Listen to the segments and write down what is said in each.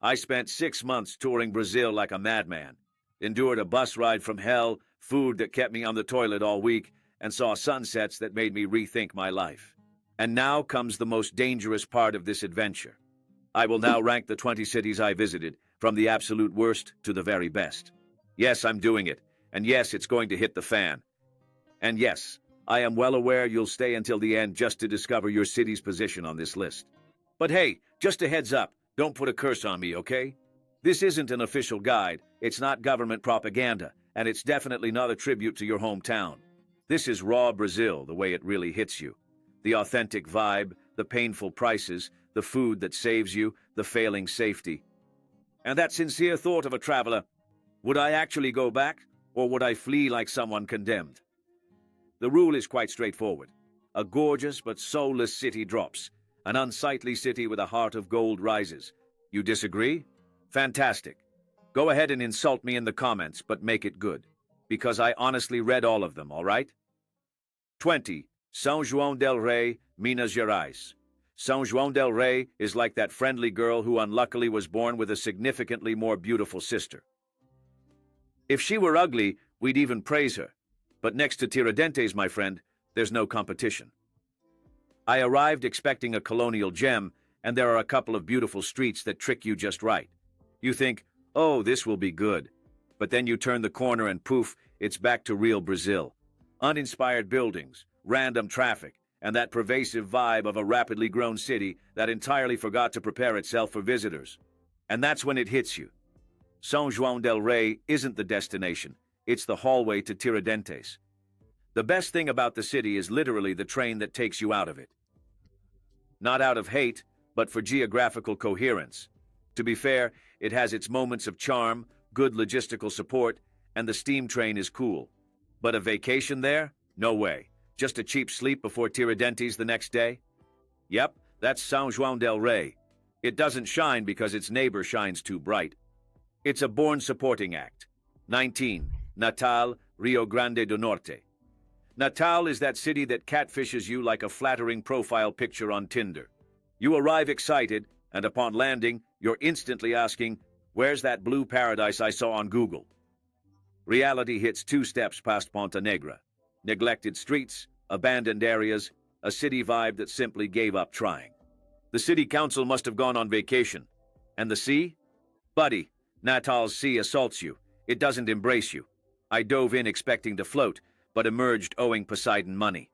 I spent 6 months touring Brazil like a madman, endured a bus ride from hell, food that kept me on the toilet all week, and saw sunsets that made me rethink my life. And now comes the most dangerous part of this adventure. I will now rank the 20 cities I visited, from the absolute worst to the very best. Yes, I'm doing it, and yes, it's going to hit the fan. And yes, I am well aware you'll stay until the end just to discover your city's position on this list. But hey, just a heads up, don't put a curse on me, okay? This isn't an official guide, it's not government propaganda, and it's definitely not a tribute to your hometown. This is raw Brazil, the way it really hits you. The authentic vibe, the painful prices, the food that saves you, the failing safety. And that sincere thought of a traveler, would I actually go back, or would I flee like someone condemned? The rule is quite straightforward. A gorgeous but soulless city drops. An unsightly city with a heart of gold rises. You disagree? Fantastic. Go ahead and insult me in the comments, but make it good. Because I honestly read all of them, all right? 20. São João del Rei, Minas Gerais. São João del Rei is like that friendly girl who unluckily was born with a significantly more beautiful sister. If she were ugly, we'd even praise her. But next to Tiradentes, my friend, there's no competition. I arrived expecting a colonial gem, and there are a couple of beautiful streets that trick you just right. You think, oh, this will be good. But then you turn the corner and poof, it's back to real Brazil. Uninspired buildings, random traffic, and that pervasive vibe of a rapidly grown city that entirely forgot to prepare itself for visitors. And that's when it hits you. São João del Rei isn't the destination, it's the hallway to Tiradentes. The best thing about the city is literally the train that takes you out of it. Not out of hate, but for geographical coherence. To be fair, it has its moments of charm, good logistical support, and the steam train is cool. But a vacation there? No way. Just a cheap sleep before Tiradentes the next day? Yep, that's São João del Rei. It doesn't shine because its neighbor shines too bright. It's a born supporting act. 19. Natal, Rio Grande do Norte. Natal is that city that catfishes you like a flattering profile picture on Tinder. You arrive excited, and upon landing, you're instantly asking, where's that blue paradise I saw on Google? Reality hits 2 steps past Ponta Negra. Neglected streets, abandoned areas, a city vibe that simply gave up trying. The city council must have gone on vacation. And the sea? Buddy, Natal's sea assaults you. It doesn't embrace you. I dove in expecting to float, but emerged owing Poseidon money.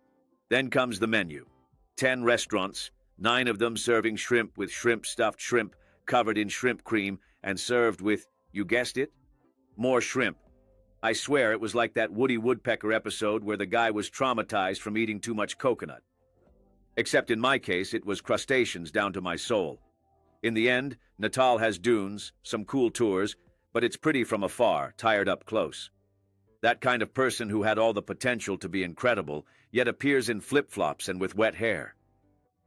Then comes the menu. 10 restaurants, 9 of them serving shrimp with shrimp-stuffed shrimp covered in shrimp cream and served with, you guessed it, more shrimp. I swear it was like that Woody Woodpecker episode where the guy was traumatized from eating too much coconut. Except in my case, it was crustaceans down to my soul. In the end, Natal has dunes, some cool tours, but it's pretty from afar, tired up close. That kind of person who had all the potential to be incredible, yet appears in flip-flops and with wet hair.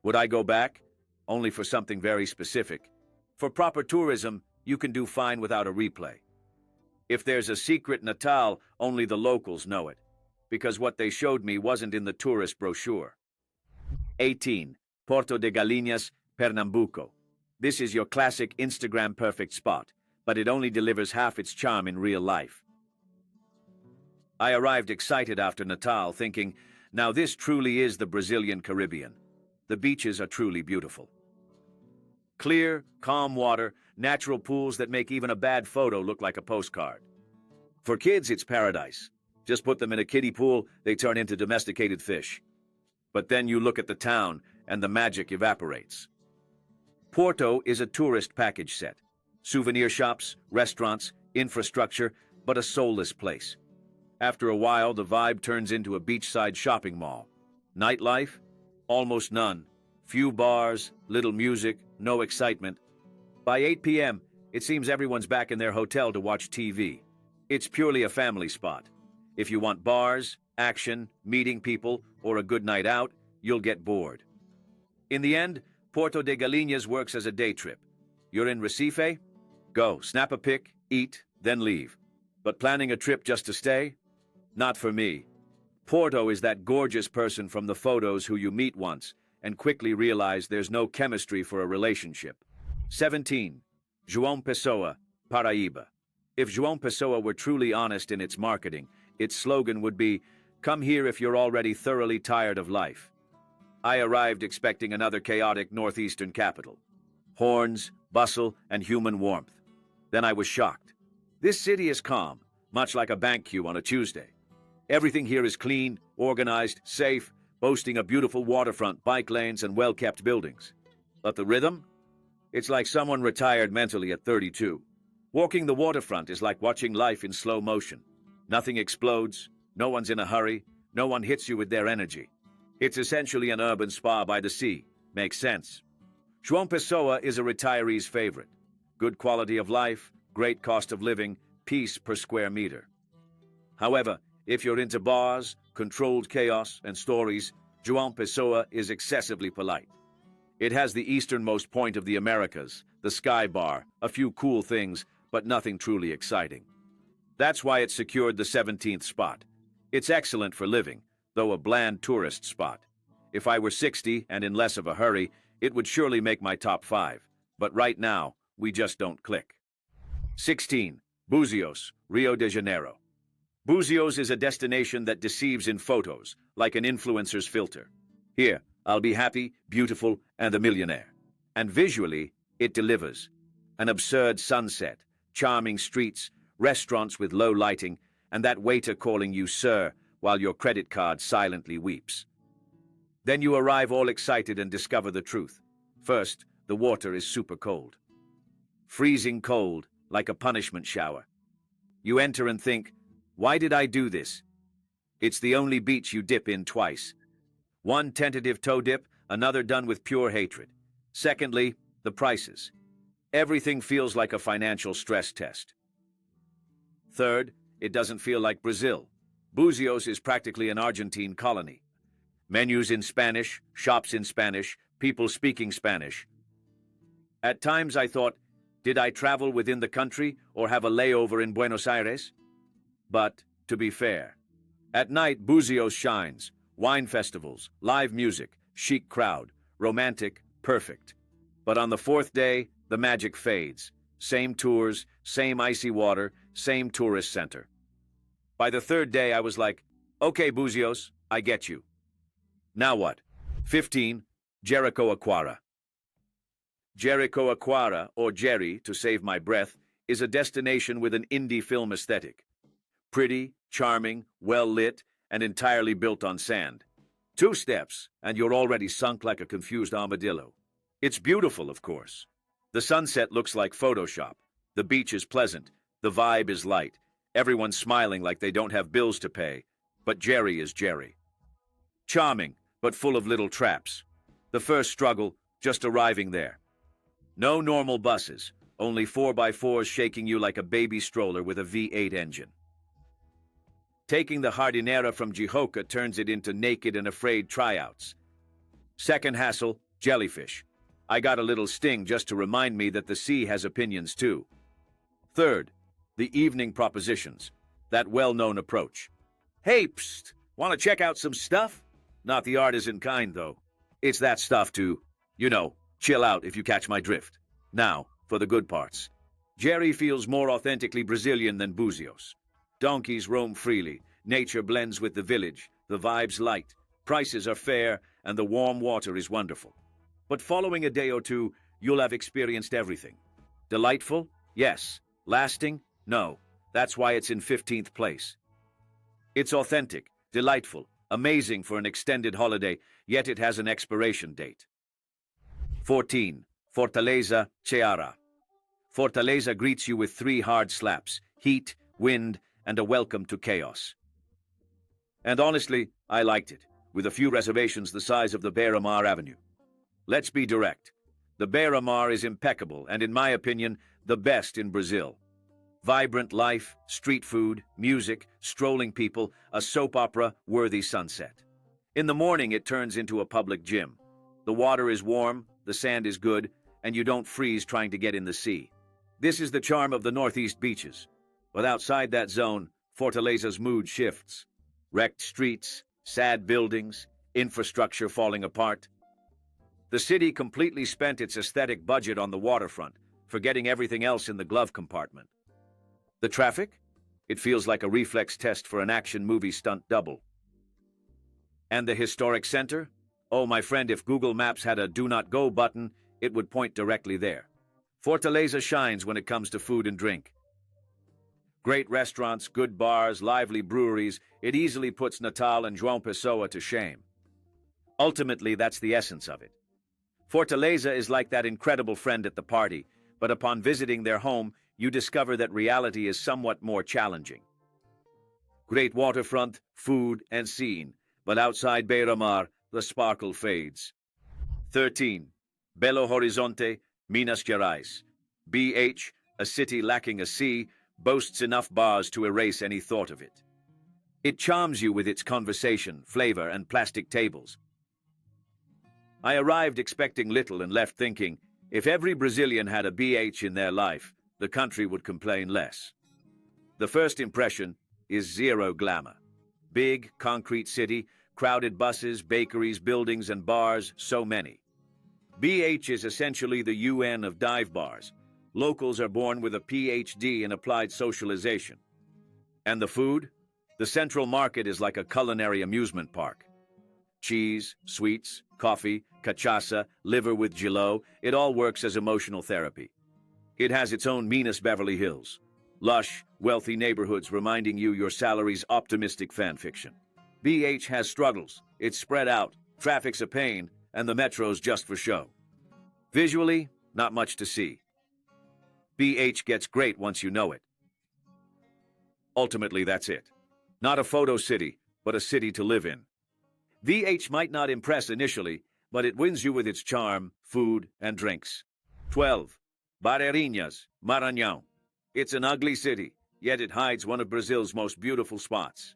Would I go back? Only for something very specific. For proper tourism, you can do fine without a replay. If there's a secret Natal, only the locals know it, because what they showed me wasn't in the tourist brochure. 18. Porto de Galinhas, Pernambuco. This is your classic Instagram perfect spot, but it only delivers half its charm in real life. I arrived excited after Natal, thinking, now this truly is the Brazilian Caribbean. The beaches are truly beautiful. Clear, calm water, natural pools that make even a bad photo look like a postcard. For kids, it's paradise. Just put them in a kiddie pool, they turn into domesticated fish. But then you look at the town, and the magic evaporates. Porto is a tourist package set. Souvenir shops, restaurants, infrastructure, but a soulless place. After a while, the vibe turns into a beachside shopping mall. Nightlife? Almost none. Few bars, little music, no excitement. By 8 p.m., it seems everyone's back in their hotel to watch TV. It's purely a family spot. If you want bars, action, meeting people, or a good night out, you'll get bored. In the end, Porto de Galinhas works as a day trip. You're in Recife? Go, snap a pic, eat, then leave. But planning a trip just to stay? Not for me. Porto is that gorgeous person from the photos who you meet once and quickly realize there's no chemistry for a relationship. 17. João Pessoa, Paraíba. If João Pessoa were truly honest in its marketing, its slogan would be, "Come here if you're already thoroughly tired of life." I arrived expecting another chaotic northeastern capital. Horns, bustle, and human warmth. Then I was shocked. This city is calm, much like a bank queue on a Tuesday. Everything here is clean, organized, safe, boasting a beautiful waterfront, bike lanes, and well-kept buildings. But the rhythm? It's like someone retired mentally at 32. Walking the waterfront is like watching life in slow motion. Nothing explodes, no one's in a hurry, no one hits you with their energy. It's essentially an urban spa by the sea. Makes sense. João Pessoa is a retiree's favorite. Good quality of life, great cost of living, peace per square meter. However, if you're into bars, controlled chaos, and stories, João Pessoa is excessively polite. It has the easternmost point of the Americas, the Sky Bar, a few cool things, but nothing truly exciting. That's why it secured the 17th spot. It's excellent for living, though a bland tourist spot. If I were 60 and in less of a hurry, it would surely make my top 5. But right now, we just don't click. 16. Búzios, Rio de Janeiro. Búzios is a destination that deceives in photos, like an influencer's filter. Here, I'll be happy, beautiful, and a millionaire. And visually, it delivers. An absurd sunset, charming streets, restaurants with low lighting, and that waiter calling you sir while your credit card silently weeps. Then you arrive all excited and discover the truth. First, the water is super cold. Freezing cold, like a punishment shower. You enter and think, why did I do this? It's the only beach you dip in twice. One tentative toe dip, another done with pure hatred. Secondly, the prices. Everything feels like a financial stress test. Third, it doesn't feel like Brazil. Búzios is practically an Argentine colony. Menus in Spanish, shops in Spanish, people speaking Spanish. At times I thought, did I travel within the country or have a layover in Buenos Aires? But, to be fair, at night Búzios shines. Wine festivals, live music, chic crowd, romantic, perfect. But on the 4th day, the magic fades. Same tours, same icy water, same tourist center. By the 3rd day, I was like, okay, Búzios, I get you. Now what? 15. Jericoacoara. Jericoacoara, or Jerry, to save my breath, is a destination with an indie film aesthetic. Pretty, charming, well-lit, and entirely built on sand. 2 steps, and you're already sunk like a confused armadillo. It's beautiful, of course. The sunset looks like Photoshop. The beach is pleasant. The vibe is light. Everyone's smiling like they don't have bills to pay. But Jerry is Jerry. Charming, but full of little traps. The first struggle, just arriving there. No normal buses, only 4x4s shaking you like a baby stroller with a V8 engine. Taking the Jardinera from Jihoca turns it into naked and afraid tryouts. Second hassle, jellyfish. I got a little sting just to remind me that the sea has opinions too. Third, the evening propositions, that well-known approach. Hey, psst, want to check out some stuff? Not the artisan kind, though. It's that stuff to, chill out if you catch my drift. Now, for the good parts. Jerry feels more authentically Brazilian than Búzios. Donkeys roam freely, nature blends with the village, the vibe's light, prices are fair, and the warm water is wonderful. But following a day or two, you'll have experienced everything. Delightful? Yes. Lasting? No. That's why it's in 15th place. It's authentic, delightful, amazing for an extended holiday, yet it has an expiration date. 14. Fortaleza, Ceará. Fortaleza greets you with 3 hard slaps, heat, wind, and a welcome to chaos. And honestly, I liked it, with a few reservations the size of the Beira-Mar Avenue. Let's be direct. The Beira-Mar is impeccable and, in my opinion, the best in Brazil. Vibrant life, street food, music, strolling people, a soap opera-worthy sunset. In the morning, it turns into a public gym. The water is warm, the sand is good, and you don't freeze trying to get in the sea. This is the charm of the Northeast beaches. But outside that zone, Fortaleza's mood shifts. Wrecked streets, sad buildings, infrastructure falling apart. The city completely spent its aesthetic budget on the waterfront, forgetting everything else in the glove compartment. The traffic? It feels like a reflex test for an action movie stunt double. And the historic center? Oh, my friend, if Google Maps had a do not go button, it would point directly there. Fortaleza shines when it comes to food and drink. Great restaurants, good bars, lively breweries, it easily puts Natal and João Pessoa to shame. Ultimately, that's the essence of it. Fortaleza is like that incredible friend at the party, but upon visiting their home, you discover that reality is somewhat more challenging. Great waterfront, food, and scene, but outside Beira-Mar, the sparkle fades. 13. Belo Horizonte, Minas Gerais. BH, a city lacking a sea, boasts enough bars to erase any thought of it. It charms you with its conversation, flavor, and plastic tables. I arrived expecting little and left thinking, if every Brazilian had a BH in their life, the country would complain less. The first impression is zero glamour. Big, concrete city, crowded buses, bakeries, buildings, and bars, so many. BH is essentially the UN of dive bars. Locals are born with a PhD in applied socialization. And the food? The central market is like a culinary amusement park. Cheese, sweets, coffee, cachaça, liver with giló, it all works as emotional therapy. It has its own Minas Beverly Hills. Lush, wealthy neighborhoods reminding you your salary's optimistic fan fiction. BH has struggles, it's spread out, traffic's a pain, and the metro's just for show. Visually, not much to see. BH gets great once you know it. Ultimately, that's it. Not a photo city, but a city to live in. VH might not impress initially, but it wins you with its charm, food, and drinks. 12. Barreirinhas, Maranhão. It's an ugly city, yet it hides one of Brazil's most beautiful spots.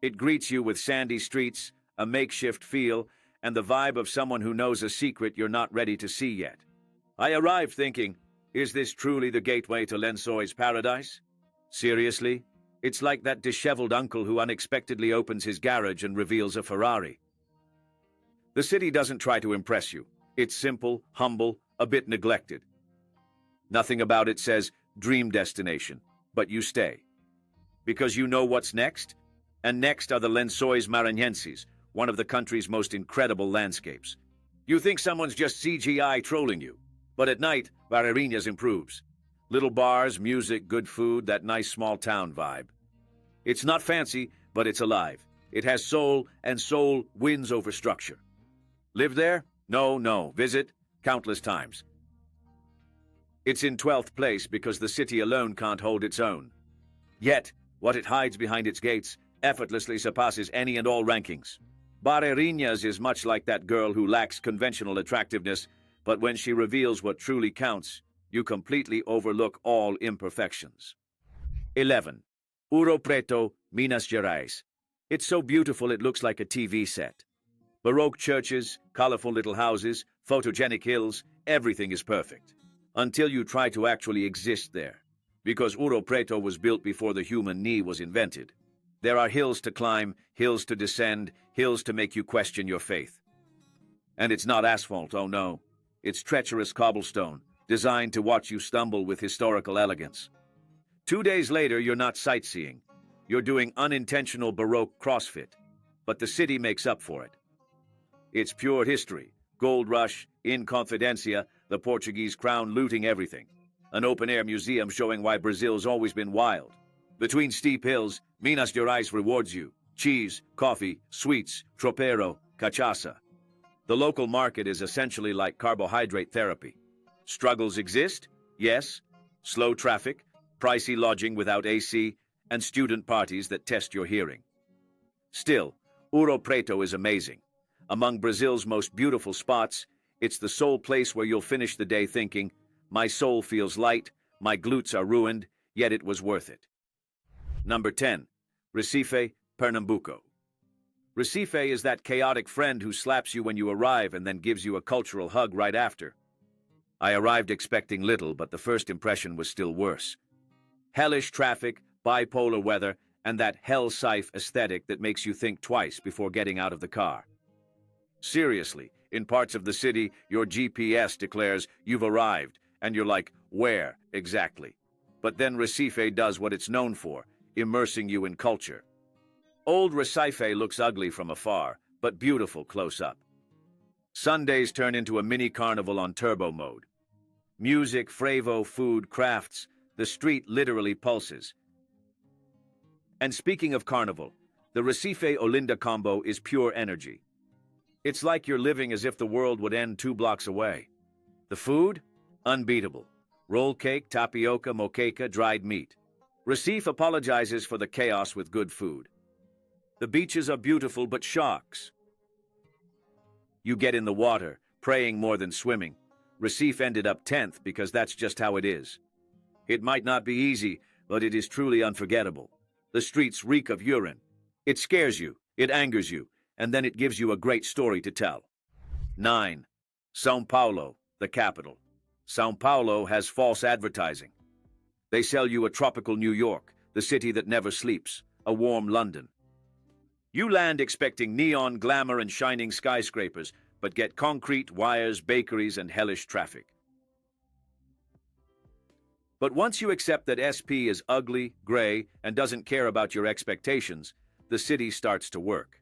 It greets you with sandy streets, a makeshift feel, and the vibe of someone who knows a secret you're not ready to see yet. I arrived thinking, is this truly the gateway to Lençóis paradise? Seriously? It's like that disheveled uncle who unexpectedly opens his garage and reveals a Ferrari. The city doesn't try to impress you. It's simple, humble, a bit neglected. Nothing about it says dream destination, but you stay. Because you know what's next? And next are the Lençóis Maranhenses, one of the country's most incredible landscapes. You think someone's just CGI trolling you, but at night, Barreirinhas improves. Little bars, music, good food, that nice small town vibe. It's not fancy, but it's alive. It has soul, and soul wins over structure. Live there? No. Visit? Countless times. It's in 12th place because the city alone can't hold its own. Yet, what it hides behind its gates effortlessly surpasses any and all rankings. Barreirinhas is much like that girl who lacks conventional attractiveness, but when she reveals what truly counts, you completely overlook all imperfections. 11. Ouro Preto, Minas Gerais. It's so beautiful it looks like a TV set. Baroque churches, colorful little houses, photogenic hills, everything is perfect. Until you try to actually exist there. Because Ouro Preto was built before the human knee was invented. There are hills to climb, hills to descend, hills to make you question your faith. And it's not asphalt, oh no. It's treacherous cobblestone, designed to watch you stumble with historical elegance. 2 days later, you're not sightseeing. You're doing unintentional Baroque CrossFit. But the city makes up for it. It's pure history. Gold rush, in Confidência, the Portuguese crown looting everything. An open-air museum showing why Brazil's always been wild. Between steep hills, Minas Gerais rewards you. Cheese, coffee, sweets, tropeiro, cachaça. The local market is essentially like carbohydrate therapy. Struggles exist? Yes. Slow traffic, pricey lodging without AC, and student parties that test your hearing. Still, Ouro Preto is amazing. Among Brazil's most beautiful spots, it's the sole place where you'll finish the day thinking, my soul feels light, my glutes are ruined, yet it was worth it. Number 10. Recife, Pernambuco. Recife is that chaotic friend who slaps you when you arrive and then gives you a cultural hug right after. I arrived expecting little, but the first impression was still worse. Hellish traffic, bipolar weather, and that hell-scythe aesthetic that makes you think twice before getting out of the car. Seriously, in parts of the city, your GPS declares you've arrived, and you're like, Where, exactly? But then Recife does what it's known for, immersing you in culture. Old Recife looks ugly from afar, but beautiful close up. Sundays turn into a mini carnival on turbo mode. Music, frevo, food, crafts, the street literally pulses. And speaking of carnival, the Recife Olinda combo is pure energy. It's like you're living as if the world would end 2 blocks away. The food? Unbeatable. Roll cake, tapioca, moqueca, dried meat. Recife apologizes for the chaos with good food. The beaches are beautiful but shocks. You get in the water, praying more than swimming. Recife ended up 10th because that's just how it is. It might not be easy, but it is truly unforgettable. The streets reek of urine. It scares you, it angers you, and then it gives you a great story to tell. 9. São Paulo, the capital. São Paulo has false advertising. They sell you a tropical New York, the city that never sleeps, a warm London. You land expecting neon glamour and shining skyscrapers, but get concrete, wires, bakeries, and hellish traffic. But once you accept that SP is ugly, gray, and doesn't care about your expectations, the city starts to work.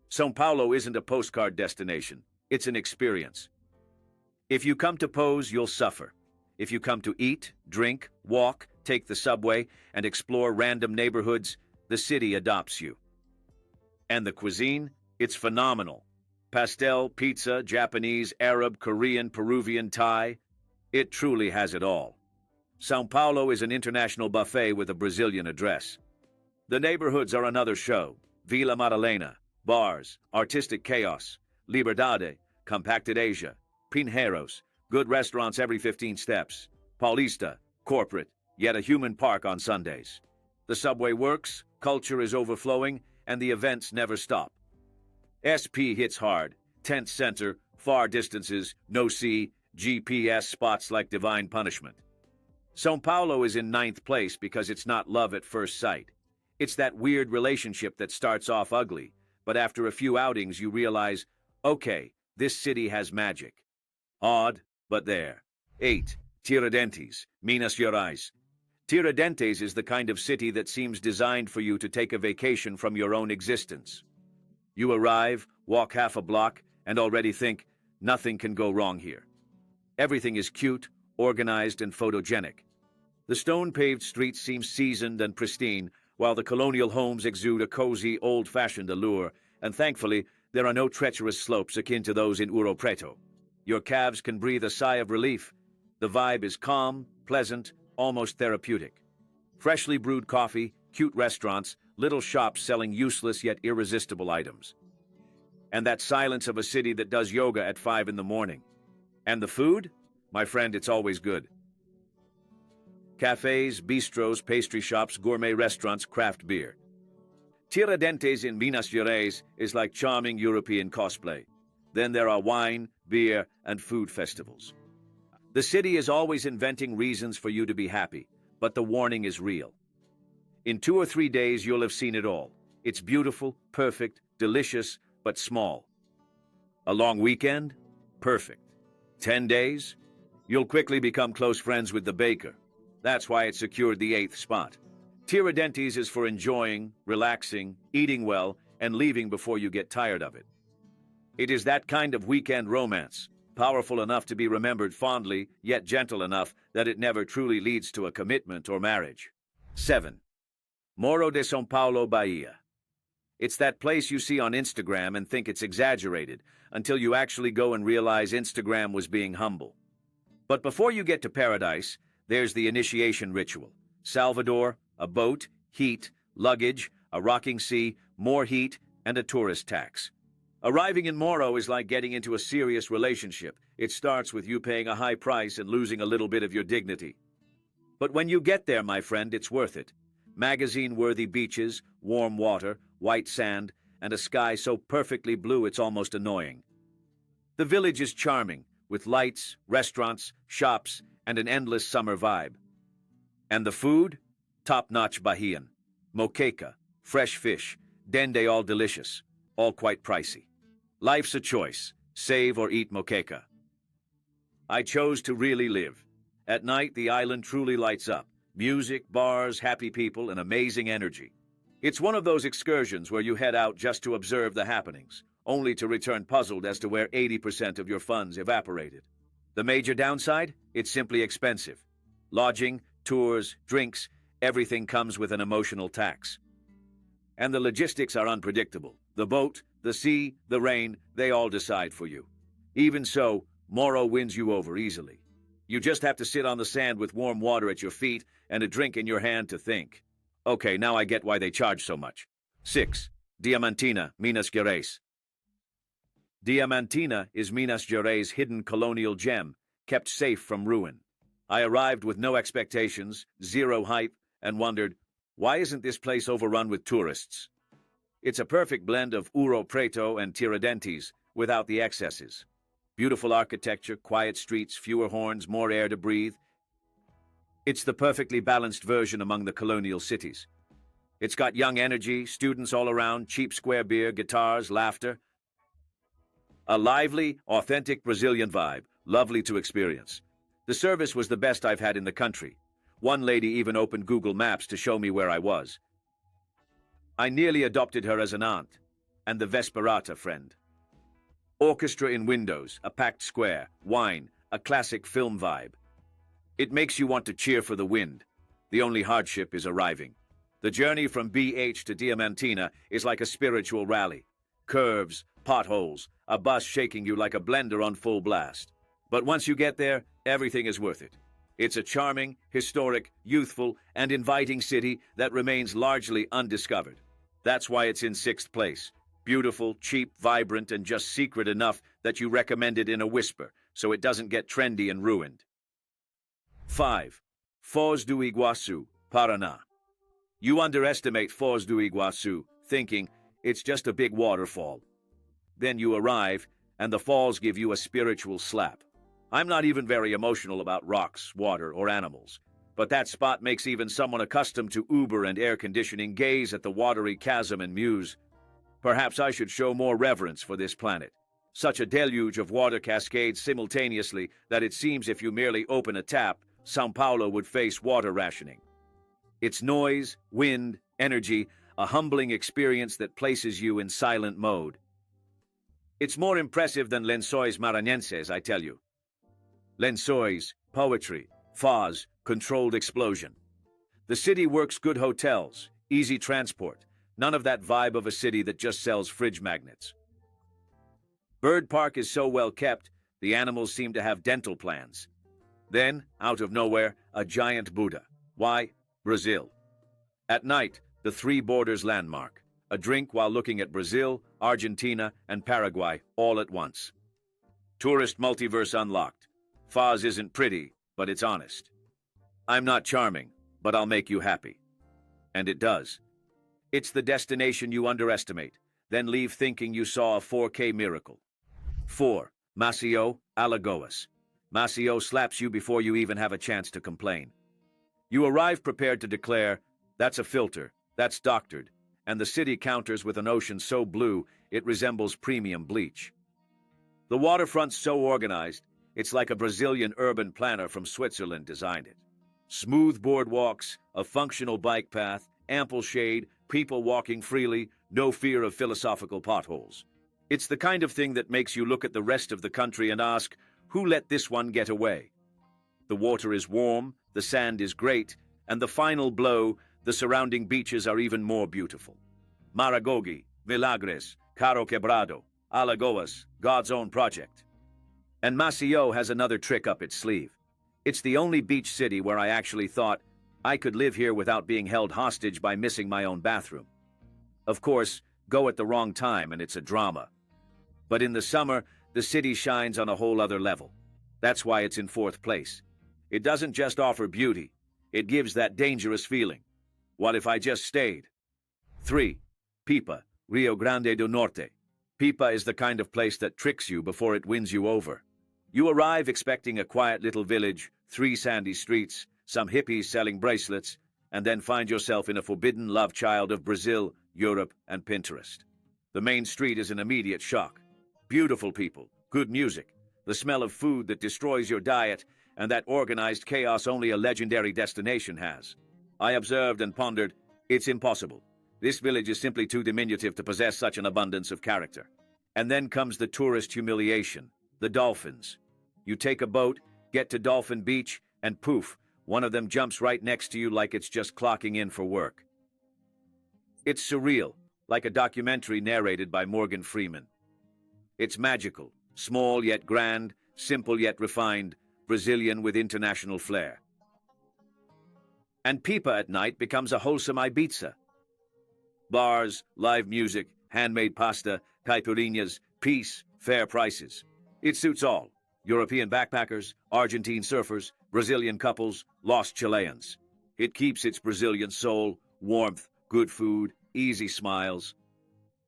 São Paulo isn't a postcard destination, it's an experience. If you come to pose, you'll suffer. If you come to eat, drink, walk, take the subway, and explore random neighborhoods, the city adopts you. And the cuisine? It's phenomenal. Pastel, pizza, Japanese, Arab, Korean, Peruvian, Thai. It truly has it all. São Paulo is an international buffet with a Brazilian address. The neighborhoods are another show. Vila Madalena, bars, artistic chaos, Liberdade, compacted Asia, Pinheiros, good restaurants every 15 steps, Paulista, corporate, yet a human park on Sundays. The subway works, culture is overflowing, and the events never stop. SP hits hard, tent center, far distances, no sea, GPS spots like divine punishment. São Paulo is in 9th place because it's not love at first sight. It's that weird relationship that starts off ugly, but after a few outings you realize, okay, this city has magic. Odd, but there. 8. Tiradentes, Minas Gerais. Tiradentes is the kind of city that seems designed for you to take a vacation from your own existence. You arrive, walk half a block, and already think, nothing can go wrong here. Everything is cute, organized, and photogenic. The stone-paved streets seem seasoned and pristine, while the colonial homes exude a cozy, old-fashioned allure, and thankfully, there are no treacherous slopes akin to those in Ouro Preto. Your calves can breathe a sigh of relief. The vibe is calm, pleasant, almost therapeutic. Freshly brewed coffee, cute restaurants, little shops selling useless yet irresistible items. And that silence of a city that does yoga at 5 in the morning. And the food? My friend, it's always good. Cafes, bistros, pastry shops, gourmet restaurants, craft beer. Tiradentes in Minas Gerais is like charming European cosplay. Then there are wine, beer, and food festivals. The city is always inventing reasons for you to be happy, but the warning is real. In 2 or 3 days, you'll have seen it all. It's beautiful, perfect, delicious, but small. A long weekend? Perfect. 10 days? You'll quickly become close friends with the baker. That's why it secured the 8th spot. Tiradentes is for enjoying, relaxing, eating well, and leaving before you get tired of it. It is that kind of weekend romance, powerful enough to be remembered fondly, yet gentle enough that it never truly leads to a commitment or marriage. 7. Morro de São Paulo, Bahia. It's that place you see on Instagram and think it's exaggerated, until you actually go and realize Instagram was being humble. But before you get to paradise, there's the initiation ritual. Salvador, a boat, heat, luggage, a rocking sea, more heat, and a tourist tax. Arriving in Morro is like getting into a serious relationship. It starts with you paying a high price and losing a little bit of your dignity. But when you get there, my friend, it's worth it. Magazine-worthy beaches, warm water, white sand, and a sky so perfectly blue it's almost annoying. The village is charming, with lights, restaurants, shops, and an endless summer vibe. And the food? Top-notch Bahian. Moqueca, fresh fish, dende all delicious, all quite pricey. Life's a choice, save or eat moqueca. I chose to really live. At night, the island truly lights up. Music, bars, happy people, and amazing energy. It's one of those excursions where you head out just to observe the happenings, only to return puzzled as to where 80% of your funds evaporated. The major downside? It's simply expensive. Lodging, tours, drinks, everything comes with an emotional tax. And the logistics are unpredictable. The boat, the sea, the rain, they all decide for you. Even so, Moro wins you over easily. You just have to sit on the sand with warm water at your feet and a drink in your hand to think. Okay, now I get why they charge so much. 6. Diamantina, Minas Gerais. Diamantina is Minas Gerais' hidden colonial gem, kept safe from ruin. I arrived with no expectations, zero hype, and wondered, why isn't this place overrun with tourists? It's a perfect blend of Ouro Preto and Tiradentes, without the excesses. Beautiful architecture, quiet streets, fewer horns, more air to breathe. It's the perfectly balanced version among the colonial cities. It's got young energy, students all around, cheap square beer, guitars, laughter. A lively, authentic Brazilian vibe, lovely to experience. The service was the best I've had in the country. One lady even opened Google Maps to show me where I was. I nearly adopted her as an aunt, and the Vesperata friend. Orchestra in windows, a packed square, wine, a classic film vibe. It makes you want to cheer for the wind. The only hardship is arriving. The journey from BH to Diamantina is like a spiritual rally. Curves, potholes, a bus shaking you like a blender on full blast. But once you get there, everything is worth it. It's a charming, historic, youthful, and inviting city that remains largely undiscovered. That's why it's in 6th place. Beautiful, cheap, vibrant, and just secret enough that you recommend it in a whisper, so it doesn't get trendy and ruined. 5. Foz do Iguaçu, Paraná. You underestimate Foz do Iguaçu, thinking it's just a big waterfall. Then you arrive, and the falls give you a spiritual slap. I'm not even very emotional about rocks, water, or animals, but that spot makes even someone accustomed to Uber and air conditioning gaze at the watery chasm and muse. Perhaps I should show more reverence for this planet. Such a deluge of water cascades simultaneously that it seems if you merely open a tap, São Paulo would face water rationing. It's noise, wind, energy, a humbling experience that places you in silent mode. It's more impressive than Lençóis Maranhenses, I tell you. Lençóis, poetry, Foz, controlled explosion. The city works good hotels, easy transport, none of that vibe of a city that just sells fridge magnets. Bird Park is so well kept, the animals seem to have dental plans. Then, out of nowhere, a giant Buddha. Why? Brazil. At night, the Three Borders landmark. A drink while looking at Brazil, Argentina, and Paraguay all at once. Tourist multiverse unlocked. Foz isn't pretty, but it's honest. I'm not charming, but I'll make you happy. And it does. It's the destination you underestimate, then leave thinking you saw a 4K miracle. 4. Maceió, Alagoas. Maceió slaps you before you even have a chance to complain. You arrive prepared to declare, that's a filter, that's doctored, and the city counters with an ocean so blue it resembles premium bleach. The waterfront's so organized, it's like a Brazilian urban planner from Switzerland designed it. Smooth boardwalks, a functional bike path, ample shade, people walking freely, no fear of philosophical potholes. It's the kind of thing that makes you look at the rest of the country and ask, who let this one get away? The water is warm, the sand is great, and the final blow, the surrounding beaches are even more beautiful. Maragogi, Milagres, Caro Quebrado, Alagoas, God's own project. And Maceió has another trick up its sleeve. It's the only beach city where I actually thought I could live here without being held hostage by missing my own bathroom. Of course, go at the wrong time and it's a drama. But in the summer, the city shines on a whole other level. That's why it's in 4th place. It doesn't just offer beauty, it gives that dangerous feeling. What if I just stayed? 3. Pipa, Rio Grande do Norte. Pipa is the kind of place that tricks you before it wins you over. You arrive expecting a quiet little village, 3 sandy streets, some hippies selling bracelets, and then find yourself in a forbidden love child of Brazil, Europe, and Pinterest. The main street is an immediate shock. Beautiful people, good music, the smell of food that destroys your diet, and that organized chaos only a legendary destination has. I observed and pondered, it's impossible. This village is simply too diminutive to possess such an abundance of character. And then comes the tourist humiliation, the dolphins. You take a boat, get to Dolphin Beach, and poof, one of them jumps right next to you like it's just clocking in for work. It's surreal, like a documentary narrated by Morgan Freeman. It's magical, small yet grand, simple yet refined, Brazilian with international flair. And Pipa at night becomes a wholesome Ibiza. Bars, live music, handmade pasta, caipirinhas, peace, fair prices. It suits all. European backpackers, Argentine surfers, Brazilian couples, lost Chileans. It keeps its Brazilian soul, warmth, good food, easy smiles.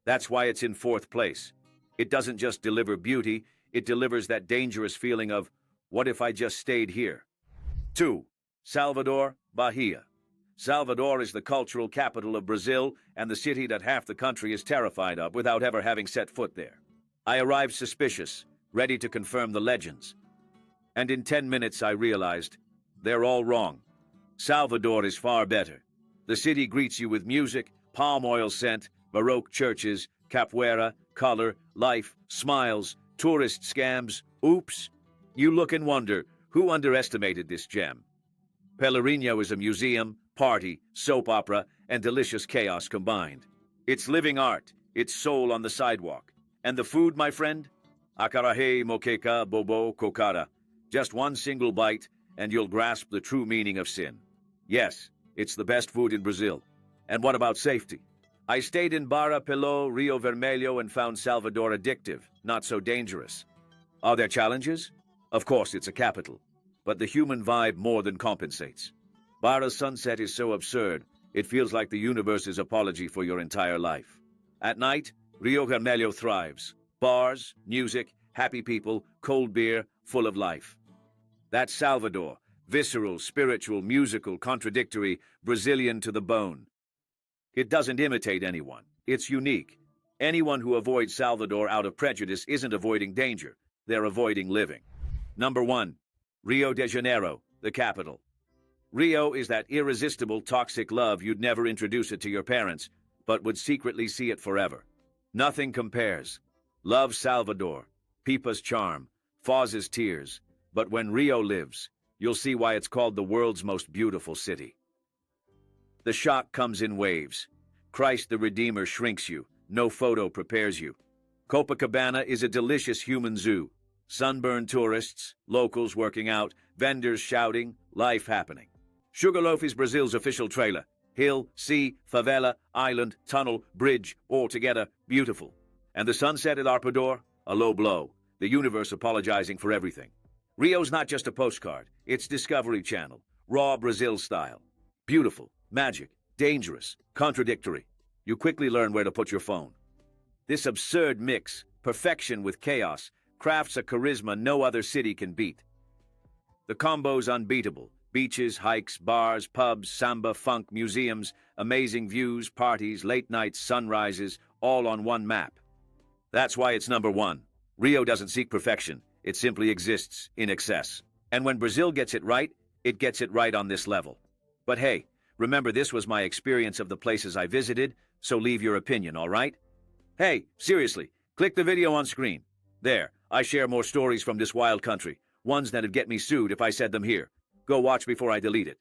That's why it's in fourth place. It doesn't just deliver beauty, it delivers that dangerous feeling of, what if I just stayed here? 2. Salvador, Bahia. Salvador is the cultural capital of Brazil and the city that half the country is terrified of without ever having set foot there. I arrived suspicious, ready to confirm the legends. And in 10 minutes I realized, they're all wrong. Salvador is far better. The city greets you with music, palm oil scent, Baroque churches, capoeira, color, life, smiles, tourist scams. Oops! You look and wonder, who underestimated this gem? Pelourinho is a museum, party, soap opera, and delicious chaos combined. It's living art, it's soul on the sidewalk. And the food, my friend? Acarajé, moqueca, bobo, cocada. Just one single bite, and you'll grasp the true meaning of sin. Yes, it's the best food in Brazil. And what about safety? I stayed in Barra Pelô, Rio Vermelho, and found Salvador addictive, not so dangerous. Are there challenges? Of course, it's a capital. But the human vibe more than compensates. Barra's sunset is so absurd, it feels like the universe's apology for your entire life. At night, Rio Vermelho thrives. Bars, music, happy people, cold beer, full of life. That's Salvador, visceral, spiritual, musical, contradictory, Brazilian to the bone. It doesn't imitate anyone. It's unique. Anyone who avoids Salvador out of prejudice isn't avoiding danger. They're avoiding living. Number 1. Rio de Janeiro, the capital. Rio is that irresistible, toxic love you'd never introduce it to your parents, but would secretly see it forever. Nothing compares. Love Salvador, Pipa's charm, Foz's tears. But when Rio lives, you'll see why it's called the world's most beautiful city. The shock comes in waves. Christ the Redeemer shrinks you. No photo prepares you. Copacabana is a delicious human zoo. Sunburned tourists, locals working out, vendors shouting, life happening. Sugarloaf is Brazil's official trailer. Hill, sea, favela, island, tunnel, bridge, all together, beautiful. And the sunset at Arpoador, a low blow. The universe apologizing for everything. Rio's not just a postcard. It's Discovery Channel. Raw Brazil style. Beautiful, magic, dangerous, contradictory. You quickly learn where to put your phone. This absurd mix, perfection with chaos, crafts a charisma no other city can beat. The combo's unbeatable. Beaches, hikes, bars, pubs, samba, funk, museums, amazing views, parties, late nights, sunrises, all on one map. That's why it's number 1. Rio doesn't seek perfection. It simply exists in excess. And when Brazil gets it gets it right on this level. But hey, remember this was my experience of the places I visited, so leave your opinion, all right? Hey, seriously, click the video on screen. There, I share more stories from this wild country, ones that'd get me sued if I said them here. Go watch before I delete it.